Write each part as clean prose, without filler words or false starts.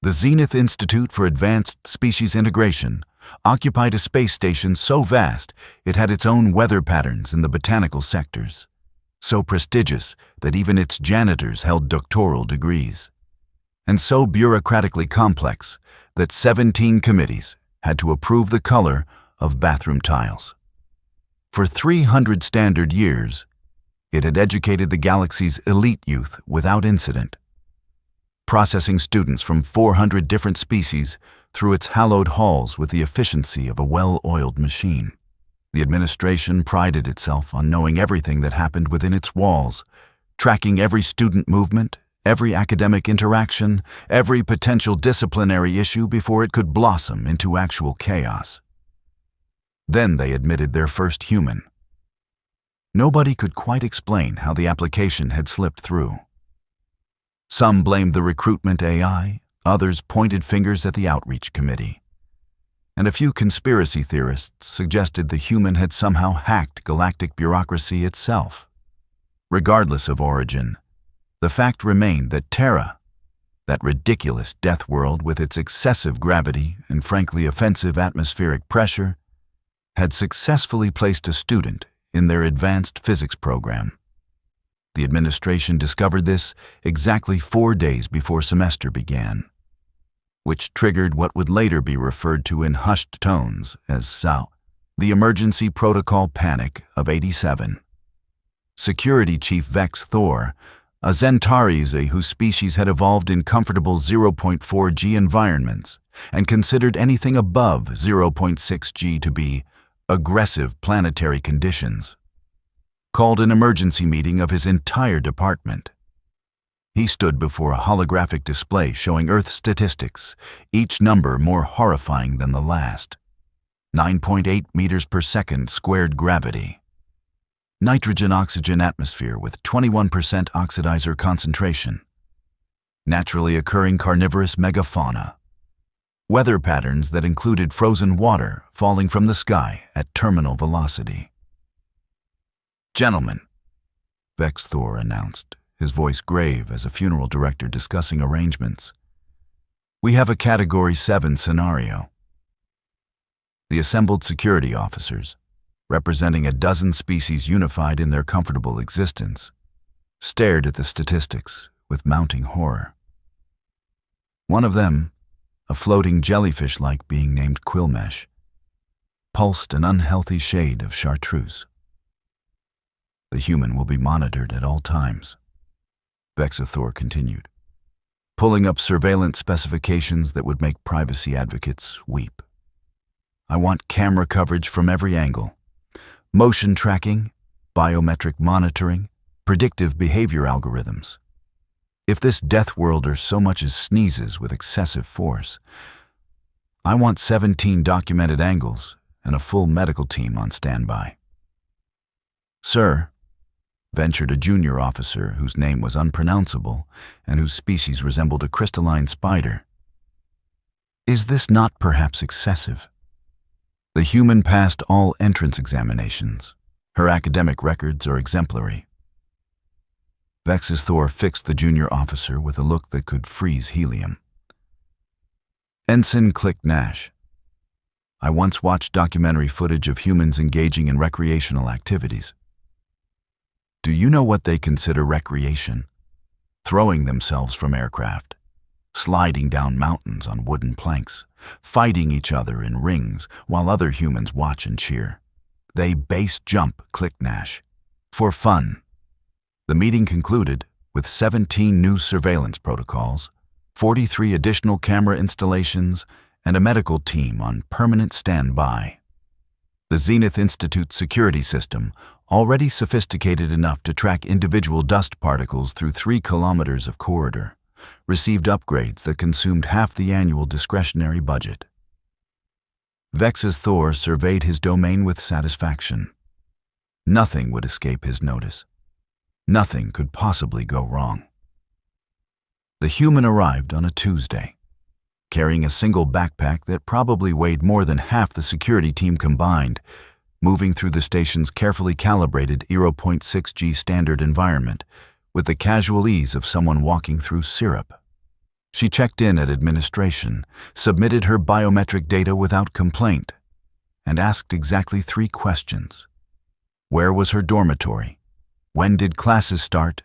The Zenith Institute for Advanced Species Integration occupied a space station so vast it had its own weather patterns in the botanical sectors, so prestigious that even its janitors held doctoral degrees, and so bureaucratically complex that 17 committees had to approve the color of bathroom tiles. For 300 standard years, it had educated the galaxy's elite youth without incident, processing students from 400 different species through its hallowed halls with the efficiency of a well-oiled machine. The administration prided itself on knowing everything that happened within its walls, tracking every student movement, every academic interaction, every potential disciplinary issue before it could blossom into actual chaos. Then they admitted their first human. Nobody could quite explain how the application had slipped through. Some blamed the recruitment AI, others pointed fingers at the outreach committee. And a few conspiracy theorists suggested the human had somehow hacked galactic bureaucracy itself. Regardless of origin, the fact remained that Terra, that ridiculous Deathworld with its excessive gravity and frankly offensive atmospheric pressure, had successfully placed a student in their advanced physics program. The administration discovered this exactly 4 days before semester began, which triggered what would later be referred to in hushed tones as the Emergency Protocol Panic of '87. Security Chief Vex Thor, a Zentarise whose species had evolved in comfortable 0.4 G environments and considered anything above 0.6 G to be aggressive planetary conditions, called an emergency meeting of his entire department. He stood before a holographic display showing Earth statistics, each number more horrifying than the last. 9.8 meters per second squared gravity. Nitrogen-oxygen atmosphere with 21% oxidizer concentration. Naturally occurring carnivorous megafauna. Weather patterns that included frozen water falling from the sky at terminal velocity. "Gentlemen," Vex Thor announced, his voice grave as a funeral director discussing arrangements, "we have a Category 7 scenario." The assembled security officers, representing a dozen species unified in their comfortable existence, stared at the statistics with mounting horror. One of them, a floating jellyfish-like being named Quillmesh, pulsed an unhealthy shade of chartreuse. "The human will be monitored at all times," Vex Thor continued, pulling up surveillance specifications that would make privacy advocates weep. "I want camera coverage from every angle, motion tracking, biometric monitoring, predictive behavior algorithms. If this Deathworlder so much as sneezes with excessive force, I want 17 documented angles and a full medical team on standby." "Sir," ventured a junior officer whose name was unpronounceable and whose species resembled a crystalline spider, "is this not perhaps excessive? The human passed all entrance examinations. Her academic records are exemplary." Vex Thor fixed the junior officer with a look that could freeze helium. "Ensign Click Nash, I once watched documentary footage of humans engaging in recreational activities. Do you know what they consider recreation? Throwing themselves from aircraft, sliding down mountains on wooden planks, fighting each other in rings while other humans watch and cheer. They base jump Click Nash for fun." The meeting concluded with 17 new surveillance protocols, 43 additional camera installations, and a medical team on permanent standby. The Zenith Institute security system, already sophisticated enough to track individual dust particles through 3 kilometers of corridor, received upgrades that consumed half the annual discretionary budget. Vex Thor surveyed his domain with satisfaction. Nothing would escape his notice. Nothing could possibly go wrong. The human arrived on a Tuesday, carrying a single backpack that probably weighed more than half the security team combined, moving through the station's carefully calibrated 0.6 G standard environment with the casual ease of someone walking through syrup. She checked in at administration, submitted her biometric data without complaint, and asked exactly 3 questions. Where was her dormitory? When did classes start?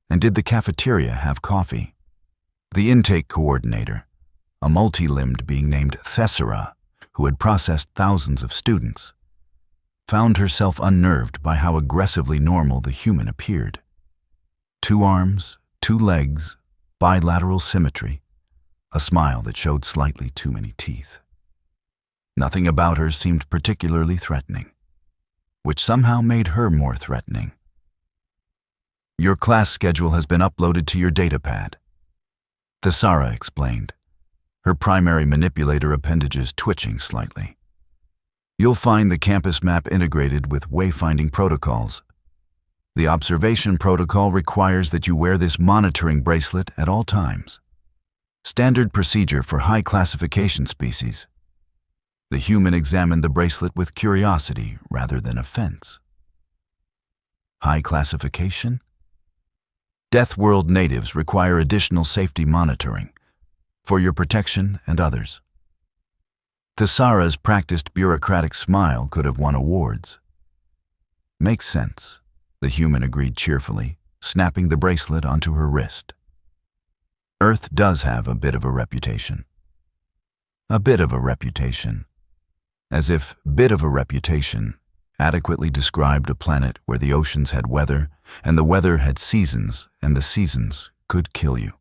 And did the cafeteria have coffee? The intake coordinator, a multi-limbed being named Thessera, who had processed thousands of students, found herself unnerved by how aggressively normal the human appeared. 2 arms, 2 legs, bilateral symmetry, a smile that showed slightly too many teeth. Nothing about her seemed particularly threatening, which somehow made her more threatening. Your class schedule has been uploaded to your datapad, Thessera explained, her primary manipulator appendages twitching slightly. You'll find the campus map integrated with wayfinding protocols. The observation protocol requires that you wear this monitoring bracelet at all times. Standard procedure for high classification species. The human examined the bracelet with curiosity rather than offense. High classification? Deathworld natives require additional safety monitoring for your protection and others. Thessera's practiced bureaucratic smile could have won awards. Makes sense, the human agreed cheerfully, snapping the bracelet onto her wrist. Earth does have a bit of a reputation. A bit of a reputation. As if bit of a reputation adequately described a planet where the oceans had weather, and the weather had seasons, and the seasons could kill you.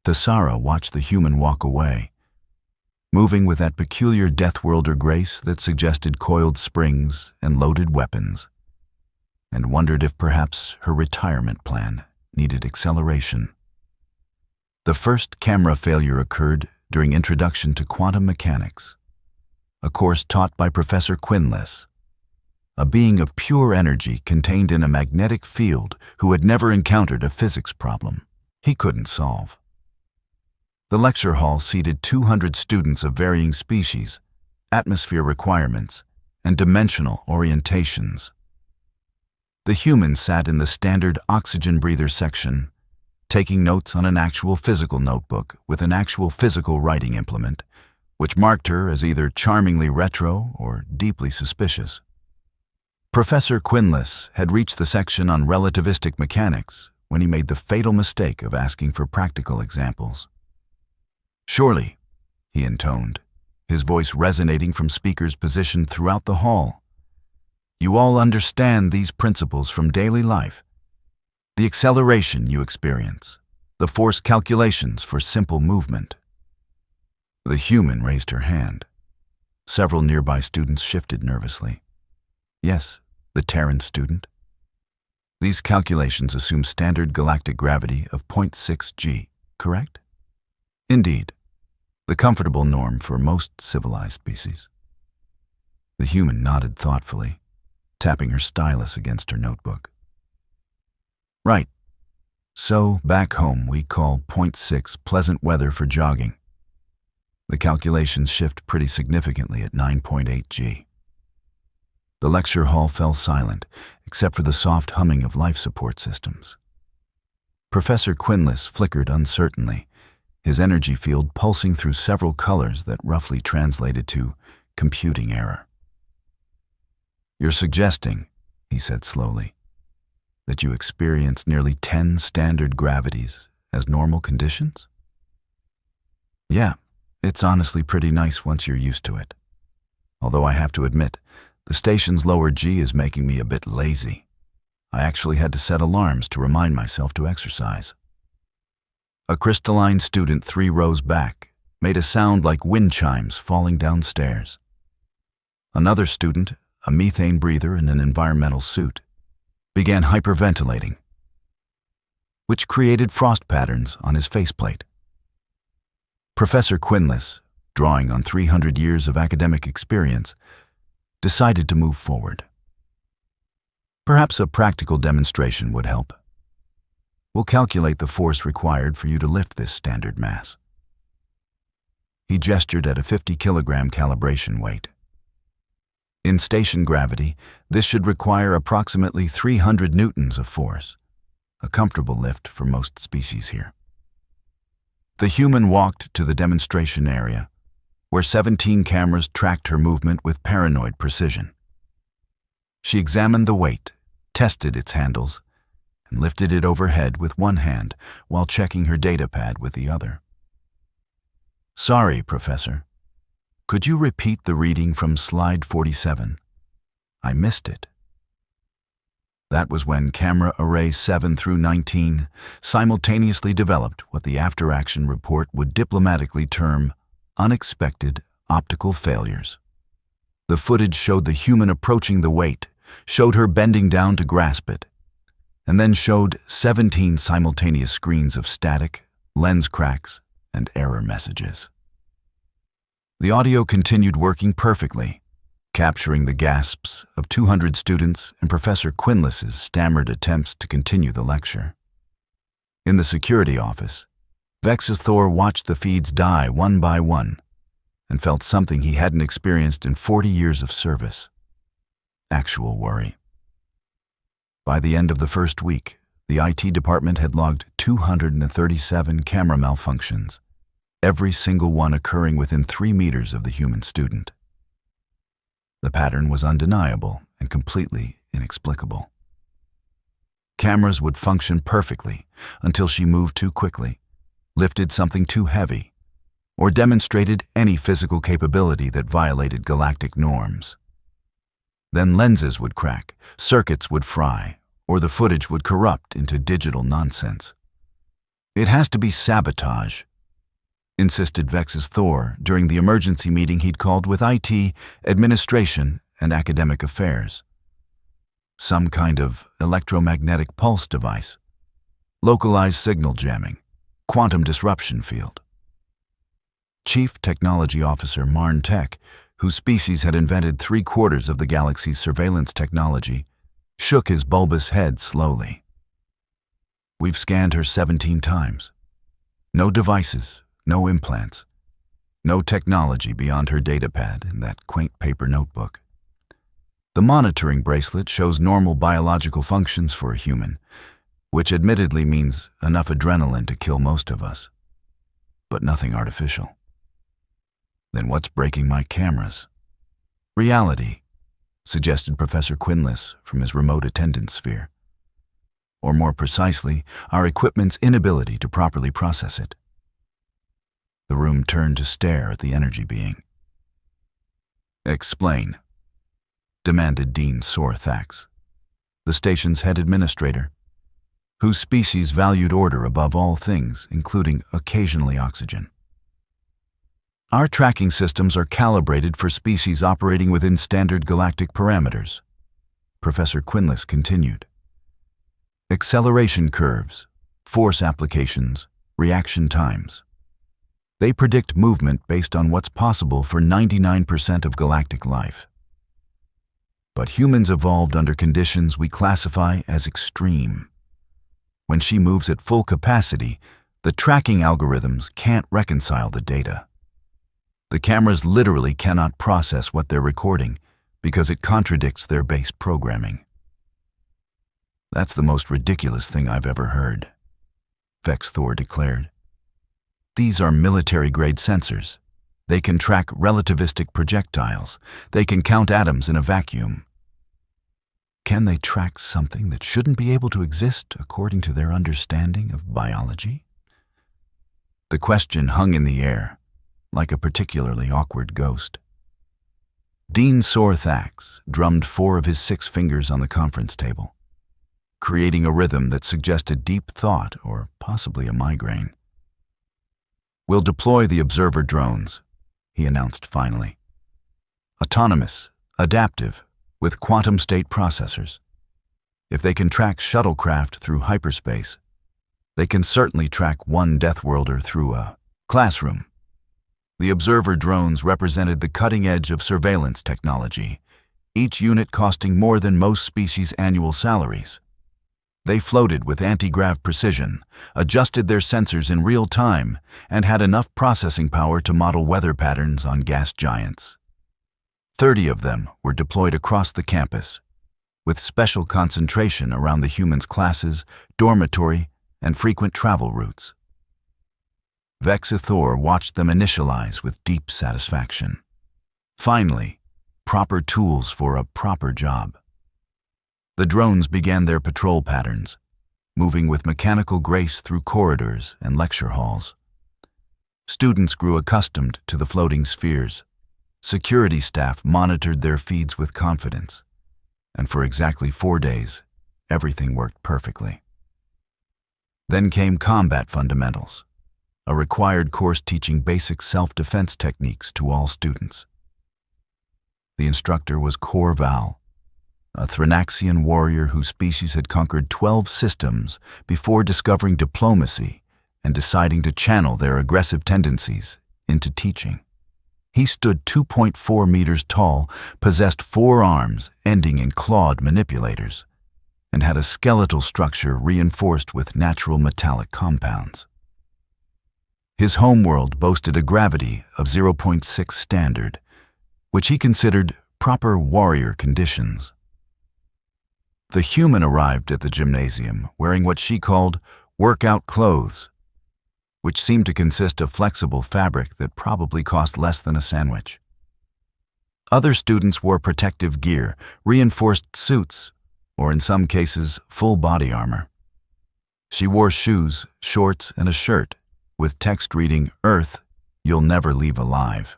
Thessera watched the human walk away, moving with that peculiar Deathworlder grace that suggested coiled springs and loaded weapons, and wondered if perhaps her retirement plan needed acceleration. The first camera failure occurred during Introduction to Quantum Mechanics, a course taught by Professor Quinless, a being of pure energy contained in a magnetic field who had never encountered a physics problem he couldn't solve. The lecture hall seated 200 students of varying species, atmosphere requirements, and dimensional orientations. The humans sat in the standard oxygen breather section, taking notes on an actual physical notebook with an actual physical writing implement, which marked her as either charmingly retro or deeply suspicious. Professor Quinless had reached the section on relativistic mechanics when he made the fatal mistake of asking for practical examples. Surely, he intoned, his voice resonating from speakers positioned throughout the hall. You all understand these principles from daily life. The acceleration you experience, the force calculations for simple movement. The human raised her hand. Several nearby students shifted nervously. Yes, the Terran student. These calculations assume standard galactic gravity of 0.6 g, correct? Indeed, the comfortable norm for most civilized species. The human nodded thoughtfully, tapping her stylus against her notebook. Right. So, back home we call 0.6 pleasant weather for jogging. The calculations shift pretty significantly at 9.8 g. The lecture hall fell silent, except for the soft humming of life support systems. Professor Quinless flickered uncertainly, his energy field pulsing through several colors that roughly translated to computing error. You're suggesting, he said slowly, that you experienced nearly 10 standard gravities as normal conditions? Yeah, it's honestly pretty nice once you're used to it. Although I have to admit, the station's lower G is making me a bit lazy. I actually had to set alarms to remind myself to exercise. A crystalline student 3 rows back made a sound like wind chimes falling downstairs. Another student, a methane breather in an environmental suit, began hyperventilating, which created frost patterns on his faceplate. Professor Quinless, drawing on 300 years of academic experience, decided to move forward. Perhaps a practical demonstration would help. We'll calculate the force required for you to lift this standard mass. He gestured at a 50-kilogram calibration weight. In station gravity, this should require approximately 300 newtons of force, a comfortable lift for most species here. The human walked to the demonstration area, where 17 cameras tracked her movement with paranoid precision. She examined the weight, tested its handles, and lifted it overhead with one hand while checking her datapad with the other. "Sorry, Professor. Could you repeat the reading from slide 47? I missed it." That was when camera array 7 through 19 simultaneously developed what the after-action report would diplomatically term unexpected optical failures. The footage showed the human approaching the weight, showed her bending down to grasp it, and then showed 17 simultaneous screens of static, lens cracks, and error messages. The audio continued working perfectly, capturing the gasps of 200 students and Professor Quinless's stammered attempts to continue the lecture. In the security office, Vexus Thor watched the feeds die one by one and felt something he hadn't experienced in 40 years of service: actual worry. By the end of the first week, the IT department had logged 237 camera malfunctions, every single one occurring within 3 meters of the human student. The pattern was undeniable and completely inexplicable. Cameras would function perfectly until she moved too quickly, lifted something too heavy, or demonstrated any physical capability that violated galactic norms. Then lenses would crack, circuits would fry, or the footage would corrupt into digital nonsense. "It has to be sabotage," insisted Vexus Thor during the emergency meeting he'd called with IT, administration, and academic affairs. Some kind of electromagnetic pulse device, localized signal jamming, quantum disruption field. Chief Technology Officer Marn Tech, whose species had invented 3/4 of the galaxy's surveillance technology, shook his bulbous head slowly. "We've scanned her 17 times. No devices, no implants, no technology beyond her datapad and that quaint paper notebook. The monitoring bracelet shows normal biological functions for a human, which admittedly means enough adrenaline to kill most of us, but nothing artificial. Then what's breaking my cameras?" "Reality," suggested Professor Quinless from his remote attendance sphere. Or more precisely, our equipment's inability to properly process it. The room turned to stare at the energy being. "Explain," demanded Dean Sorthax, the station's head administrator, whose species valued order above all things, including occasionally oxygen. "Our tracking systems are calibrated for species operating within standard galactic parameters," Professor Quinless continued. "Acceleration curves, force applications, reaction times. They predict movement based on what's possible for 99% of galactic life. But humans evolved under conditions we classify as extreme. When she moves at full capacity, the tracking algorithms can't reconcile the data. The cameras literally cannot process what they're recording because it contradicts their base programming." "That's the most ridiculous thing I've ever heard," Vex Thor declared. "These are military-grade sensors. They can track relativistic projectiles. They can count atoms in a vacuum. Can they track something that shouldn't be able to exist according to their understanding of biology?" The question hung in the air, like a particularly awkward ghost. Dean Sorthax drummed 4 of his 6 fingers on the conference table, creating a rhythm that suggested deep thought or possibly a migraine. "We'll deploy the observer drones," he announced finally. "Autonomous, adaptive, with quantum state processors. If they can track shuttlecraft through hyperspace, they can certainly track one Deathworlder through a classroom." The observer drones represented the cutting edge of surveillance technology, each unit costing more than most species' annual salaries. They floated with anti-grav precision, adjusted their sensors in real time, and had enough processing power to model weather patterns on gas giants. 30 of them were deployed across the campus, with special concentration around the humans' classes, dormitory, and frequent travel routes. Vexithor watched them initialize with deep satisfaction. Finally, proper tools for a proper job. The drones began their patrol patterns, moving with mechanical grace through corridors and lecture halls. Students grew accustomed to the floating spheres. Security staff monitored their feeds with confidence, and for exactly 4 days, everything worked perfectly. Then came combat fundamentals, a required course teaching basic self-defense techniques to all students. The instructor was Corval, a Thrinaxian warrior whose species had conquered 12 systems before discovering diplomacy and deciding to channel their aggressive tendencies into teaching. He stood 2.4 meters tall, possessed 4 arms ending in clawed manipulators, and had a skeletal structure reinforced with natural metallic compounds. His homeworld boasted a gravity of 0.6 standard, which he considered proper warrior conditions. The human arrived at the gymnasium wearing what she called workout clothes, which seemed to consist of flexible fabric that probably cost less than a sandwich. Other students wore protective gear, reinforced suits, or in some cases, full body armor. She wore shoes, shorts, and a shirt, with text reading, "Earth, you'll never leave alive,"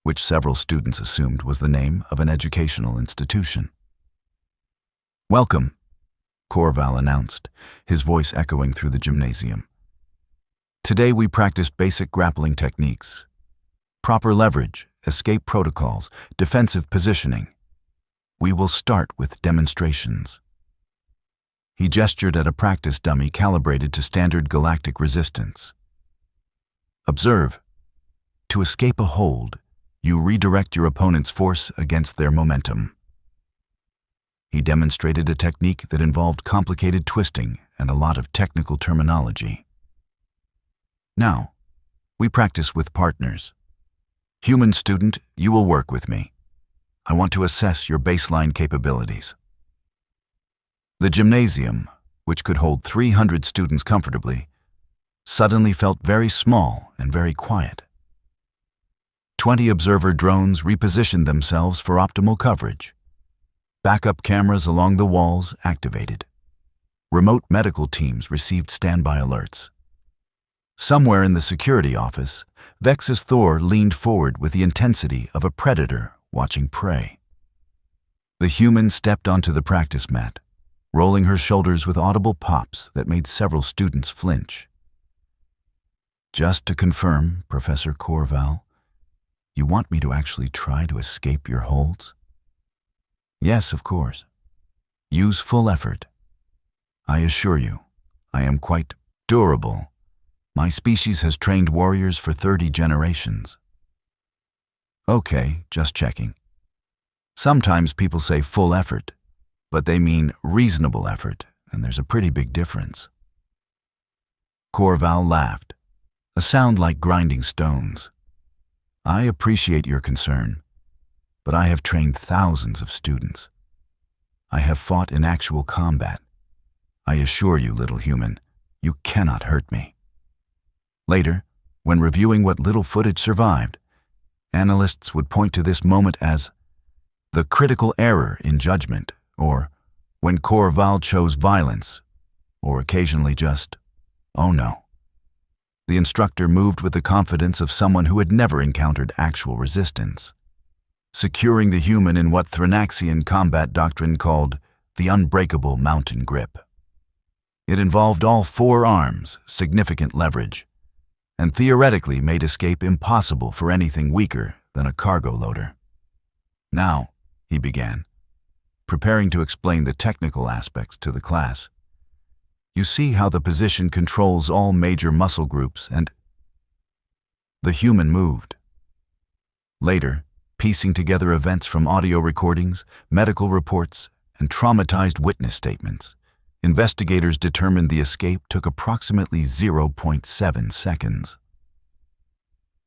which several students assumed was the name of an educational institution. "Welcome," Corval announced, his voice echoing through the gymnasium. "Today we practice basic grappling techniques, proper leverage, escape protocols, defensive positioning. We will start with demonstrations." He gestured at a practice dummy calibrated to standard galactic resistance. "Observe. To escape a hold, you redirect your opponent's force against their momentum." He demonstrated a technique that involved complicated twisting and a lot of technical terminology. "Now, we practice with partners. Human student, you will work with me. I want to assess your baseline capabilities." The gymnasium, which could hold 300 students comfortably, suddenly felt very small and very quiet. 20 observer drones repositioned themselves for optimal coverage. Backup cameras along the walls activated. Remote medical teams received standby alerts. Somewhere in the security office, Vexithor leaned forward with the intensity of a predator watching prey. The human stepped onto the practice mat, rolling her shoulders with audible pops that made several students flinch. "Just to confirm, Professor Corval, you want me to actually try to escape your holds?" "Yes, of course. Use full effort. I assure you, I am quite durable. My species has trained warriors for 30 generations." "Okay, just checking. Sometimes people say full effort, but they mean reasonable effort, and there's a pretty big difference." Corval laughed, a sound like grinding stones. "I appreciate your concern, but I have trained thousands of students. I have fought in actual combat. I assure you, little human, you cannot hurt me." Later, when reviewing what little footage survived, analysts would point to this moment as the critical error in judgment, or when Corval chose violence, or occasionally just, "Oh no." The instructor moved with the confidence of someone who had never encountered actual resistance, securing the human in what Thrinaxian combat doctrine called the unbreakable mountain grip. It involved all 4 arms, significant leverage, and theoretically made escape impossible for anything weaker than a cargo loader. "Now," he began, preparing to explain the technical aspects to the class, "you see how the position controls all major muscle groups and—" The human moved. Later, piecing together events from audio recordings, medical reports, and traumatized witness statements, investigators determined the escape took approximately 0.7 seconds.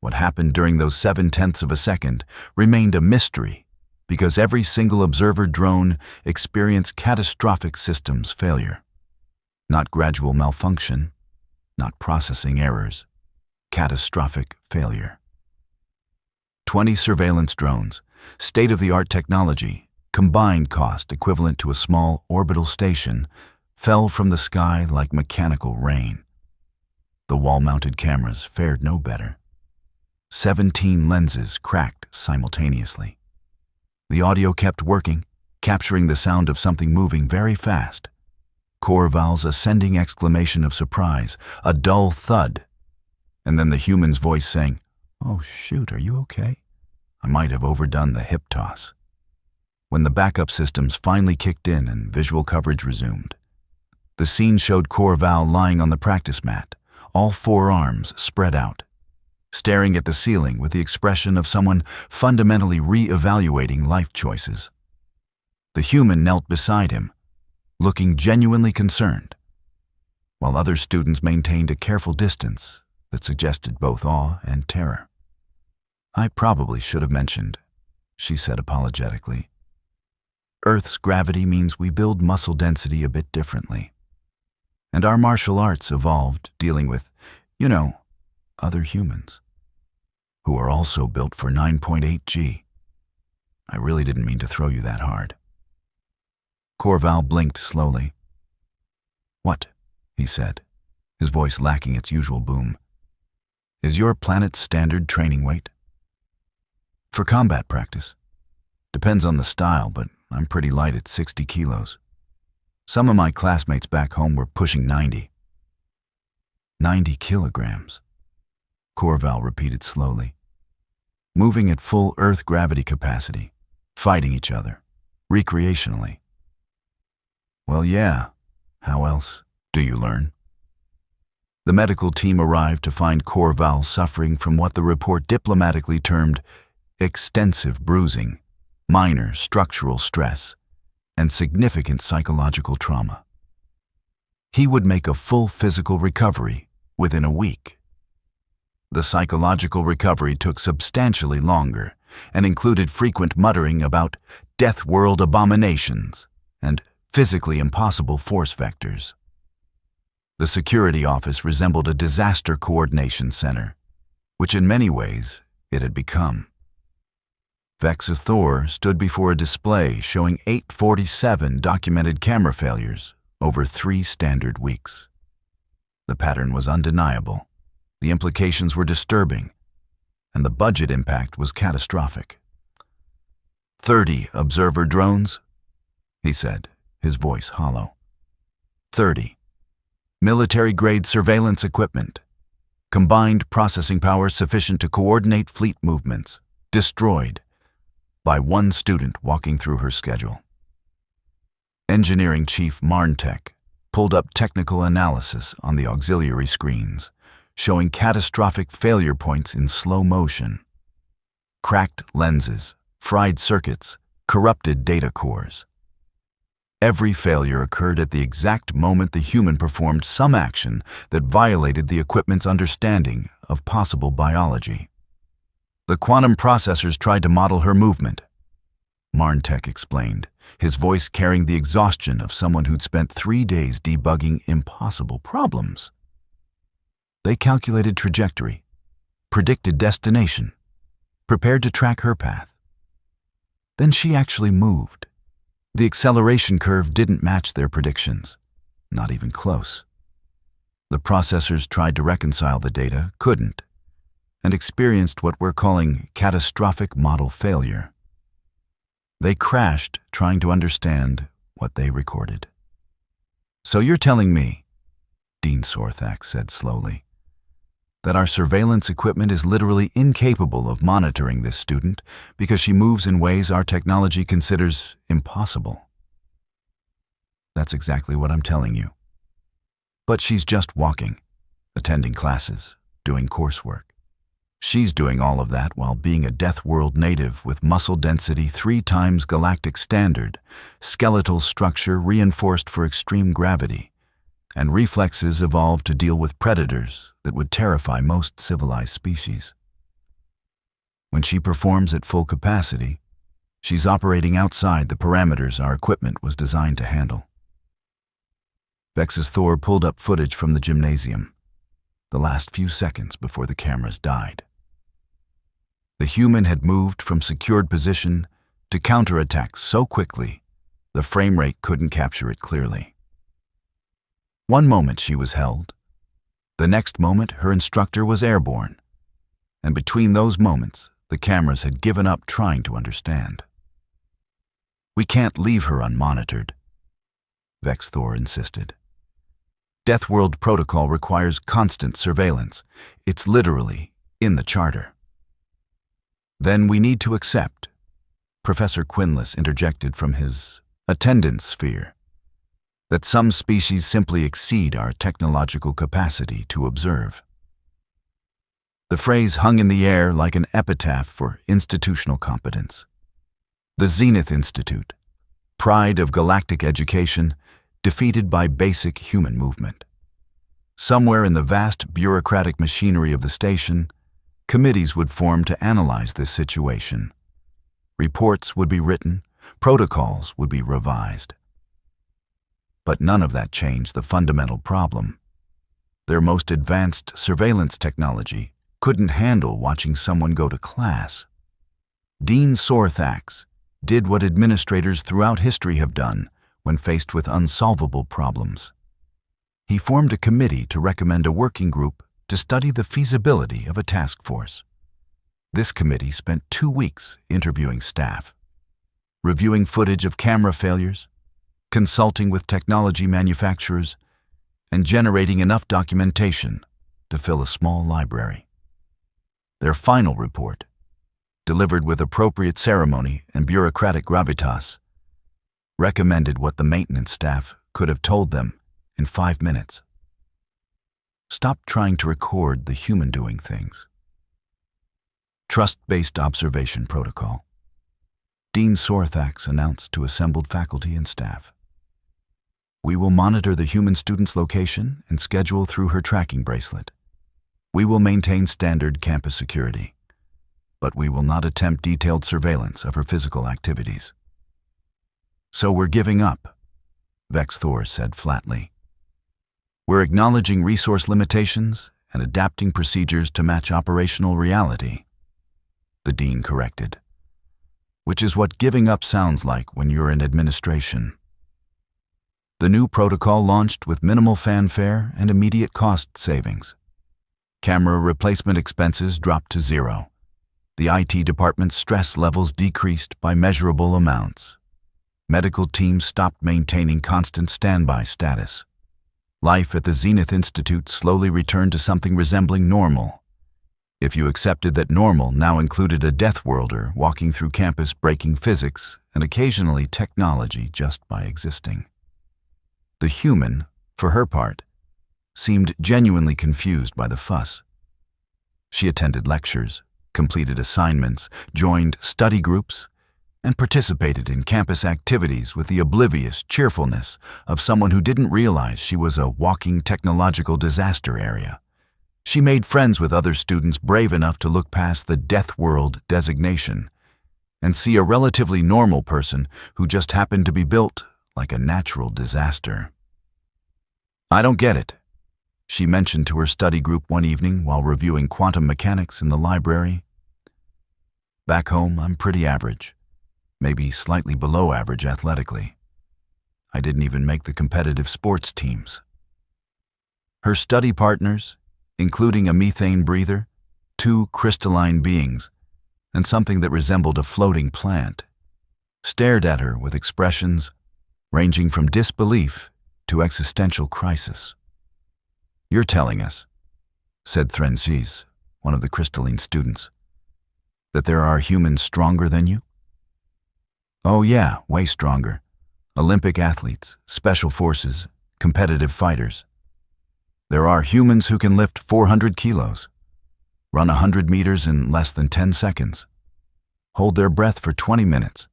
What happened during those 0.7 of a second remained a mystery because every single observer drone experienced catastrophic systems failure. Not gradual malfunction, not processing errors, catastrophic failure. 20 surveillance drones, state-of-the-art technology, combined cost equivalent to a small orbital station, fell from the sky like mechanical rain. The wall-mounted cameras fared no better. 17 lenses cracked simultaneously. The audio kept working, capturing the sound of something moving very fast. Corval's ascending exclamation of surprise, a dull thud, and then the human's voice saying, "Oh shoot, are you okay? I might have overdone the hip toss." When the backup systems finally kicked in and visual coverage resumed, the scene showed Corval lying on the practice mat, all four arms spread out, staring at the ceiling with the expression of someone fundamentally re-evaluating life choices. The human knelt beside him, looking genuinely concerned, while other students maintained a careful distance that suggested both awe and terror. "I probably should have mentioned," she said apologetically. "Earth's gravity means we build muscle density a bit differently. And our martial arts evolved dealing with, other humans, who are also built for 9.8 G. I really didn't mean to throw you that hard." Corval blinked slowly. "What?" he said, his voice lacking its usual boom. "Is your planet's standard training weight?" "For combat practice. Depends on the style, but I'm pretty light at 60 kilos. Some of my classmates back home were pushing 90. 90 kilograms, Corval repeated slowly. Moving at full Earth gravity capacity, fighting each other, recreationally. Well, yeah, how else do you learn? The medical team arrived to find Corval suffering from what the report diplomatically termed extensive bruising, minor structural stress, and significant psychological trauma. He would make a full physical recovery within a week. The psychological recovery took substantially longer and included frequent muttering about Deathworld abominations and physically impossible force vectors. The security office resembled a disaster coordination center, which in many ways it had become. Vexathor stood before a display showing 847 documented camera failures over 3 standard weeks. The pattern was undeniable, the implications were disturbing, and the budget impact was catastrophic. 30 observer drones, he said, his voice hollow. 30. Military-grade surveillance equipment. Combined processing power sufficient to coordinate fleet movements. Destroyed by one student walking through her schedule. Engineering Chief Marntek pulled up technical analysis on the auxiliary screens, showing catastrophic failure points in slow motion. Cracked lenses, fried circuits, corrupted data cores. Every failure occurred at the exact moment the human performed some action that violated the equipment's understanding of possible biology. The quantum processors tried to model her movement, Marntek explained, his voice carrying the exhaustion of someone who'd spent 3 days debugging impossible problems. They calculated trajectory, predicted destination, prepared to track her path. Then she actually moved. The acceleration curve didn't match their predictions, not even close. The processors tried to reconcile the data, couldn't, and experienced what we're calling catastrophic model failure. They crashed trying to understand what they recorded. "So you're telling me," Dean Sorthak said slowly, "that our surveillance equipment is literally incapable of monitoring this student because she moves in ways our technology considers impossible?" "That's exactly what I'm telling you. But she's just walking, attending classes, doing coursework. She's doing all of that while being a Deathworld native with muscle density 3 times galactic standard, skeletal structure reinforced for extreme gravity, and reflexes evolved to deal with predators that would terrify most civilized species. When she performs at full capacity, she's operating outside the parameters our equipment was designed to handle." Vexathor pulled up footage from the gymnasium. the last few seconds before the cameras died. The human had moved from secured position to counterattack so quickly, the frame rate couldn't capture it clearly. One moment she was held, the next moment her instructor was airborne, and between those moments, the cameras had given up trying to understand. "We can't leave her unmonitored," Vex Thor insisted. "Deathworld protocol requires constant surveillance. It's literally in the charter." "Then we need to accept," Professor Quinless interjected from his attendance sphere, "that some species simply exceed our technological capacity to observe." The phrase hung in the air like an epitaph for institutional competence. The Zenith Institute, pride of galactic education, defeated by basic human movement. Somewhere in the vast bureaucratic machinery of the station, committees would form to analyze this situation. Reports would be written, protocols would be revised. But none of that changed the fundamental problem. Their most advanced surveillance technology couldn't handle watching someone go to class. Dean Sorthax did what administrators throughout history have done when faced with unsolvable problems. He formed a committee to recommend a working group to study the feasibility of a task force. This committee spent 2 weeks interviewing staff, reviewing footage of camera failures, consulting with technology manufacturers, and generating enough documentation to fill a small library. Their final report, delivered with appropriate ceremony and bureaucratic gravitas, recommended what the maintenance staff could have told them in 5 minutes. Stop trying to record the human doing things. Trust-based observation protocol. Dean Sorthax announced to assembled faculty and staff. "We will monitor the human student's location and schedule through her tracking bracelet. We will maintain standard campus security, but we will not attempt detailed surveillance of her physical activities." "So we're giving up," Vex Thor said flatly. "We're acknowledging resource limitations and adapting procedures to match operational reality," the dean corrected. "Which is what giving up sounds like when you're in administration." The new protocol launched with minimal fanfare and immediate cost savings. Camera replacement expenses dropped to zero. The IT department's stress levels decreased by measurable amounts. Medical teams stopped maintaining constant standby status. Life at the Zenith Institute slowly returned to something resembling normal, if you accepted that normal now included a Deathworlder walking through campus breaking physics and occasionally technology just by existing. The human, for her part, seemed genuinely confused by the fuss. She attended lectures, completed assignments, joined study groups, and participated in campus activities with the oblivious cheerfulness of someone who didn't realize she was a walking technological disaster area. She made friends with other students brave enough to look past the Deathworld designation and see a relatively normal person who just happened to be built like a natural disaster. "I don't get it," she mentioned to her study group one evening while reviewing quantum mechanics in the library. "Back home, I'm pretty average, maybe slightly below average athletically. I didn't even make the competitive sports teams." Her study partners, including a methane breather, 2 crystalline beings, and something that resembled a floating plant, stared at her with expressions ranging from disbelief to existential crisis. "You're telling us," said Thrensis, one of the crystalline students, "that there are humans stronger than you?" "Oh yeah, way stronger. Olympic athletes, special forces, competitive fighters. There are humans who can lift 400 kilos, run 100 meters in less than 10 seconds, hold their breath for 20 minutes.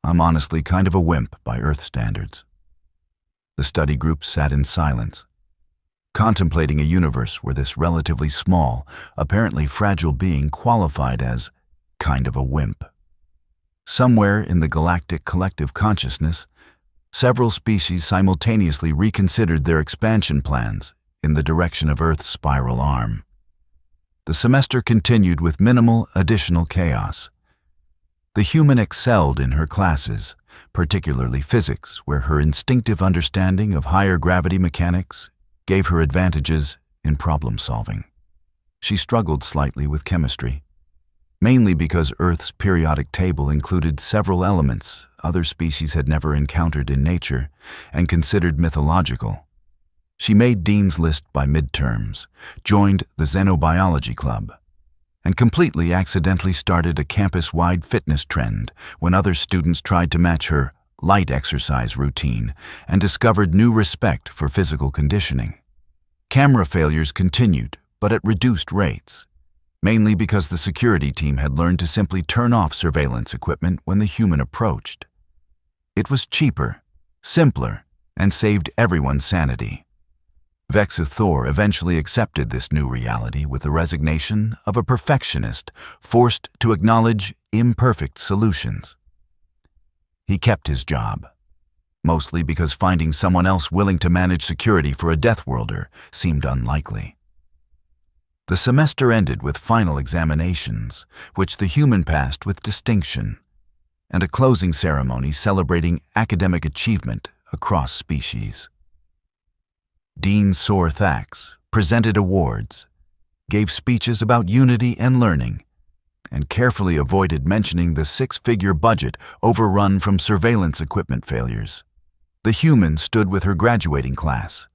I'm honestly kind of a wimp by Earth standards." The study group sat in silence, contemplating a universe where this relatively small, apparently fragile being qualified as kind of a wimp. Somewhere in the galactic collective consciousness, several species simultaneously reconsidered their expansion plans in the direction of Earth's spiral arm. The semester continued with minimal additional chaos. The human excelled in her classes, particularly physics, where her instinctive understanding of higher gravity mechanics gave her advantages in problem solving. She struggled slightly with chemistry, mainly because Earth's periodic table included several elements other species had never encountered in nature and considered mythological. She made Dean's List by midterms, joined the Xenobiology Club, and completely accidentally started a campus-wide fitness trend when other students tried to match her light exercise routine and discovered new respect for physical conditioning. Camera failures continued, but at reduced rates, mainly because the security team had learned to simply turn off surveillance equipment when the human approached. It was cheaper, simpler, and saved everyone's sanity. Vexus Thor eventually accepted this new reality with the resignation of a perfectionist forced to acknowledge imperfect solutions. He kept his job, mostly because finding someone else willing to manage security for a Deathworlder seemed unlikely. The semester ended with final examinations, which the human passed with distinction, and a closing ceremony celebrating academic achievement across species. Dean Sorthax presented awards, gave speeches about unity and learning, and carefully avoided mentioning the six-figure budget overrun from surveillance equipment failures. The human stood with her graduating class,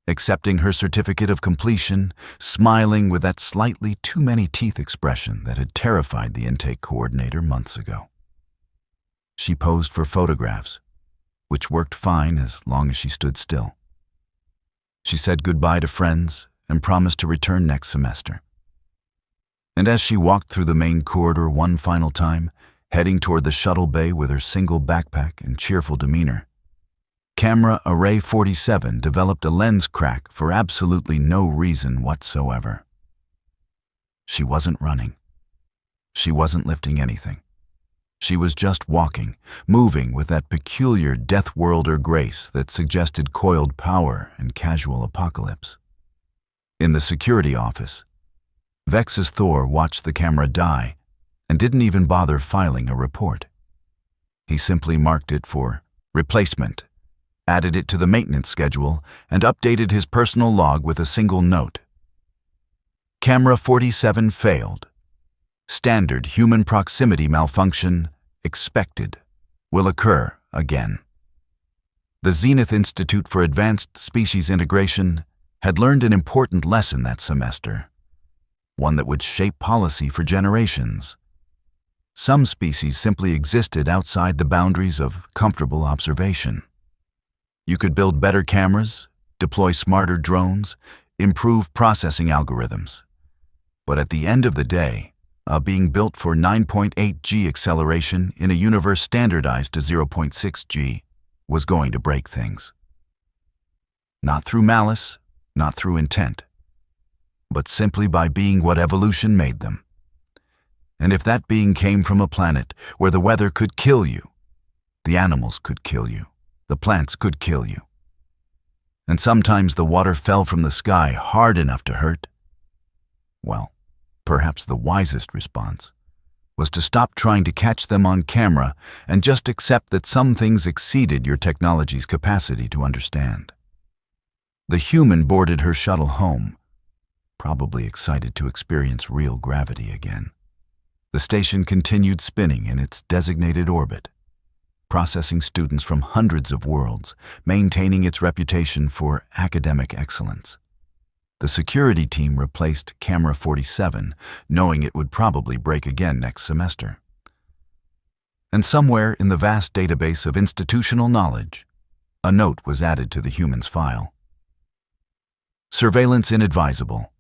accepting her certificate of completion, smiling with that slightly too many teeth expression that had terrified the intake coordinator months ago. She posed for photographs, which worked fine as long as she stood still. She said goodbye to friends and promised to return next semester. And as she walked through the main corridor one final time, heading toward the shuttle bay with her single backpack and cheerful demeanor, Camera Array 47 developed a lens crack for absolutely no reason whatsoever. She wasn't running. She wasn't lifting anything. She was just walking, moving with that peculiar Deathworlder grace that suggested coiled power and casual apocalypse. In the security office, Vexus Thor watched the camera die and didn't even bother filing a report. He simply marked it for replacement, added it to the maintenance schedule, and updated his personal log with a single note. Camera 47 failed. Standard human proximity malfunction expected. Will occur again. The Zenith Institute for Advanced Species Integration had learned an important lesson that semester, one that would shape policy for generations. Some species simply existed outside the boundaries of comfortable observation. You could build better cameras, deploy smarter drones, improve processing algorithms. But at the end of the day, being built for 9.8 G acceleration in a universe standardized to 0.6 G was going to break things. Not through malice, not through intent, but simply by being what evolution made them. And if that being came from a planet where the weather could kill you, the animals could kill you, the plants could kill you, and sometimes the water fell from the sky hard enough to hurt, well, perhaps the wisest response was to stop trying to catch them on camera and just accept that some things exceeded your technology's capacity to understand. The human boarded her shuttle home, probably excited to experience real gravity again. The station continued spinning in its designated orbit, processing students from hundreds of worlds, maintaining its reputation for academic excellence. The security team replaced Camera 47, knowing it would probably break again next semester. And somewhere in the vast database of institutional knowledge, a note was added to the human's file. Surveillance inadvisable.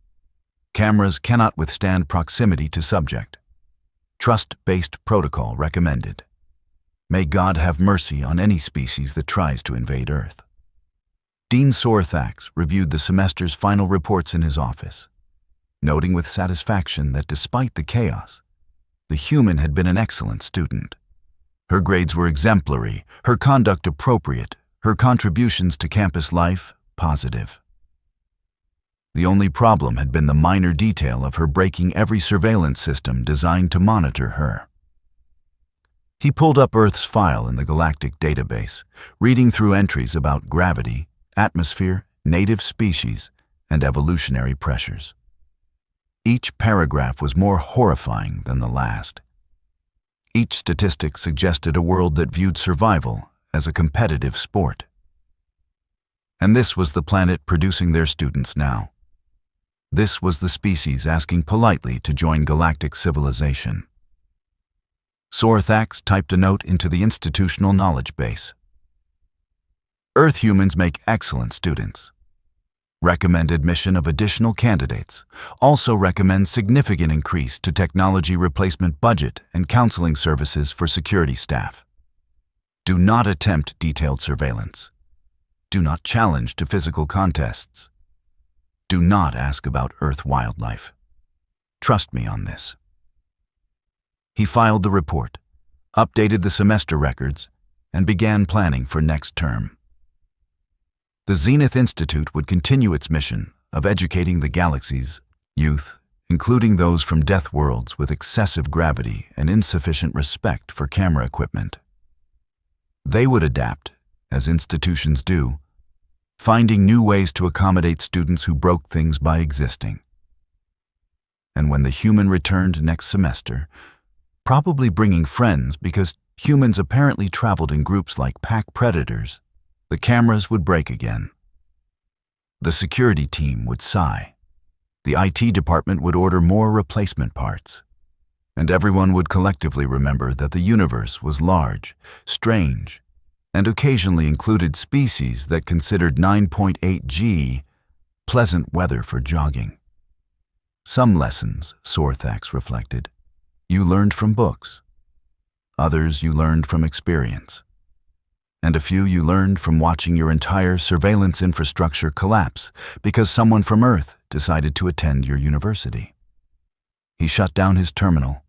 Cameras cannot withstand proximity to subject. Trust-based protocol recommended. May God have mercy on any species that tries to invade Earth. Dean Sorthax reviewed the semester's final reports in his office, noting with satisfaction that despite the chaos, the human had been an excellent student. Her grades were exemplary, her conduct appropriate, her contributions to campus life positive. The only problem had been the minor detail of her breaking every surveillance system designed to monitor her. He pulled up Earth's file in the Galactic database, reading through entries about gravity, atmosphere, native species, and evolutionary pressures. Each paragraph was more horrifying than the last. Each statistic suggested a world that viewed survival as a competitive sport. And this was the planet producing their students now. This was the species asking politely to join galactic civilization. Sorthax typed a note into the institutional knowledge base. Earth humans make excellent students. Recommend admission of additional candidates. Also recommend significant increase to technology replacement budget and counseling services for security staff. Do not attempt detailed surveillance. Do not challenge to physical contests. Do not ask about Earth wildlife. Trust me on this. He filed the report, updated the semester records, and began planning for next term. The Zenith Institute would continue its mission of educating the galaxy's youth, including those from Deathworlds with excessive gravity and insufficient respect for camera equipment. They would adapt, as institutions do, finding new ways to accommodate students who broke things by existing. And when the human returned next semester, probably bringing friends because humans apparently traveled in groups like pack predators, the cameras would break again. The security team would sigh. The IT department would order more replacement parts. And everyone would collectively remember that the universe was large, strange, and occasionally included species that considered 9.8 G pleasant weather for jogging. Some lessons, Sorthax reflected, you learned from books. Others you learned from experience. And a few you learned from watching your entire surveillance infrastructure collapse because someone from Earth decided to attend your university. He shut down his terminal,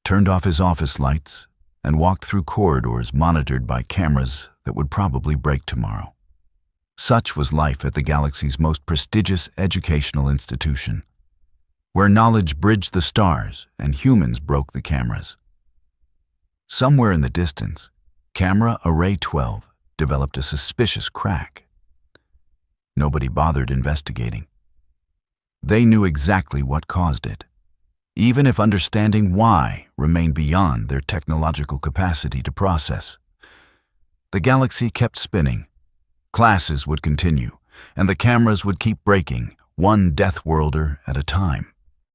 turned off his office lights, and walked through corridors monitored by cameras that would probably break tomorrow. Such was life at the galaxy's most prestigious educational institution, where knowledge bridged the stars and humans broke the cameras. Somewhere in the distance, Camera Array 12 developed a suspicious crack. Nobody bothered investigating. They knew exactly what caused it, even if understanding why remained beyond their technological capacity to process. The galaxy kept spinning. Classes would continue, and the cameras would keep breaking, one Deathworlder at a time.